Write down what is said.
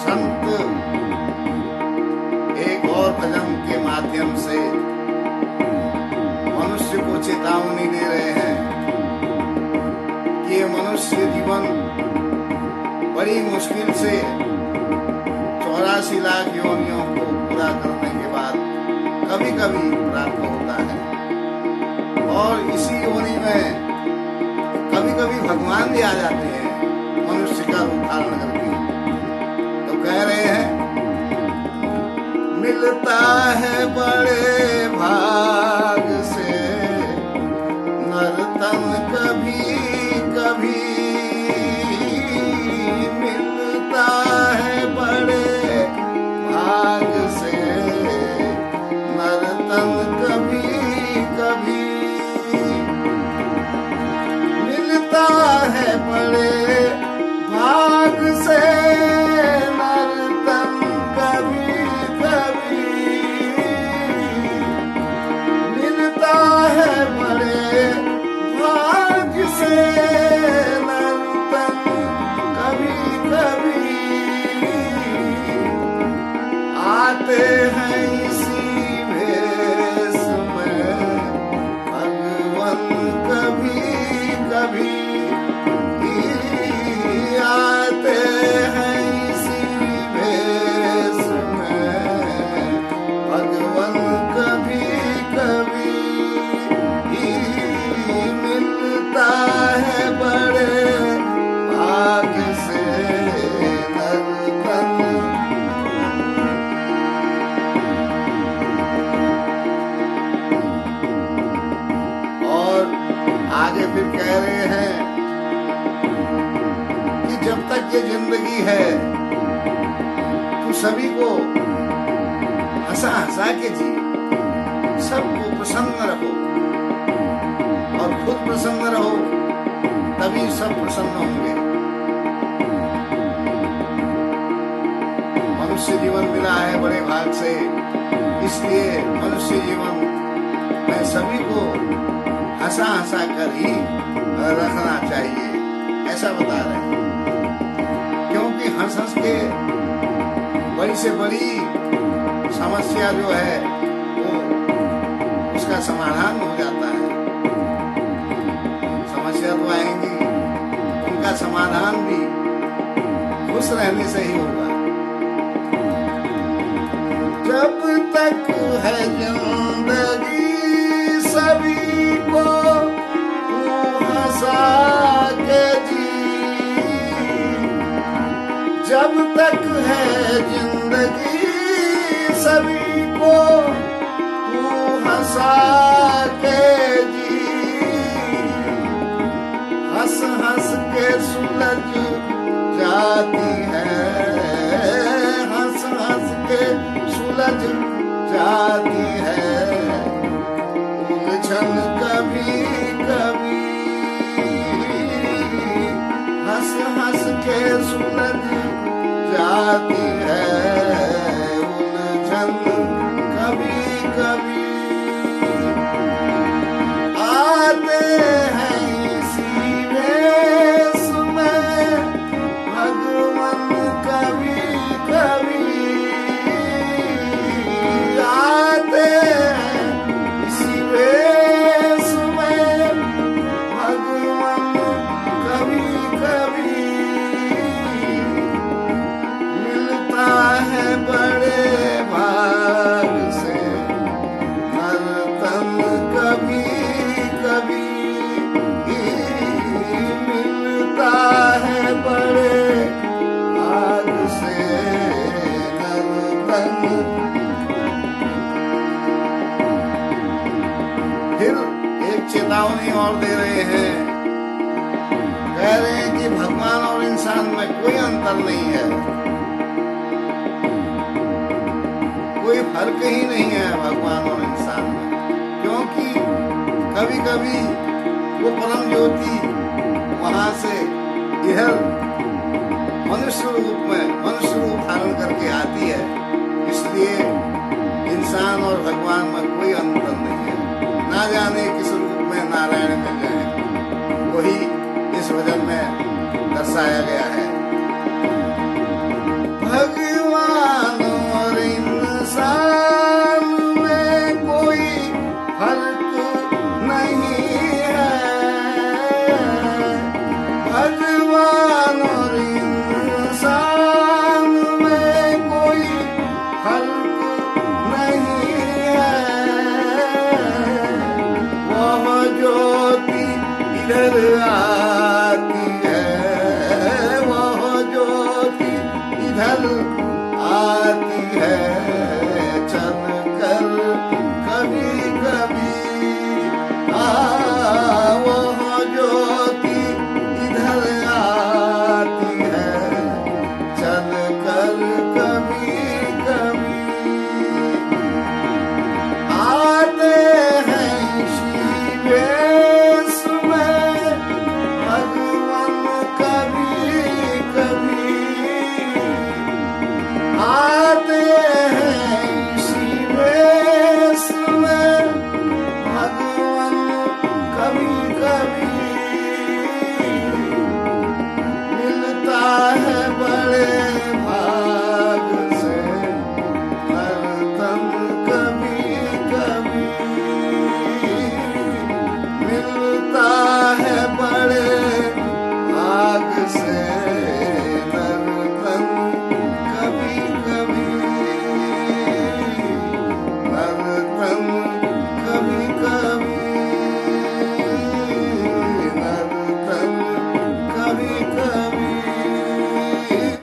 संत एक और भजन के माध्यम से मनुष्य को चेतावनी दे रहे हैं कि ये मनुष्य जीवन बड़ी मुश्किल से 84 लाख योनियों को पूरा करने के बाद कभी कभी प्राप्त होता है, और इसी योनि में कभी कभी भगवान भी आ जाते हैं मनुष्य का रूप धारण करके। तो कह रहे हैं, मिलता है बड़े भाग से नर्तन कभी कभी, मिलता है बड़े भाग से नर्तन कभी कभी, मिलता है बड़े भाग से नर्तन कभी कभी, मिलता है बड़े भाग से नर्तन कभी कभी, आते हैं इसी भेष में भगवान कभी कभी, आते हैं इसी भेष में भगवान कभी कभी, मिलता है बड़े भाग से नर्तन। और आगे फिर कह रहे हैं कि जब तक ये जिंदगी है तो सभी को हंसा हंसा के जी, सबको प्रसन्न रहो और खुद प्रसन्न रहो, तभी सब प्रसन्न होंगे। मनुष्य जीवन मिला है बड़े भाग से, इसलिए मनुष्य जीवन में सभी को हंसा हंसा कर ही रखना चाहिए, ऐसा बता रहे हैं। क्योंकि हंस हंस के बड़ी से बड़ी समस्या जो है वो उसका समाधान हो जाता है। समस्या तो आएंगी, उनका समाधान भी खुश रहने से ही होगा। जब तक है जिंदगी सभी को तू हंसा के जी, जब तक है जिंदगी सभी को तू हंसा के जी, हंस हंस के सुलझ जाती है, हंस हंस के सुलझ जाती है उलझन कभी कभी, हंस हंस के सुलझ जाती है उलझन कभी कभी, आते हैं इसी भेष में भगवान कभी कभी, आते हैं इसी भेष में भगवान कभी कभी, मिलता है बड़े भाग से नर्तन कभी कभी, मिलता है बड़े भाग से नर्तन। फिर एक चेतावनी और दे रहे हैं, कह रहे हैं कि भगवान और इंसान में कोई अंतर नहीं है, कोई फर्क ही नहीं है भगवान और इंसान में। क्योंकि कभी कभी वो परम ज्योति वहां से इधर मनुष्य रूप धारण करके आती है, इसलिए इंसान और भगवान में कोई अंतर नहीं है। ना जाने किस रूप में नारायण मिल जाए, वही इस भजन में दर्शाया गया है। भग इधर आती है चल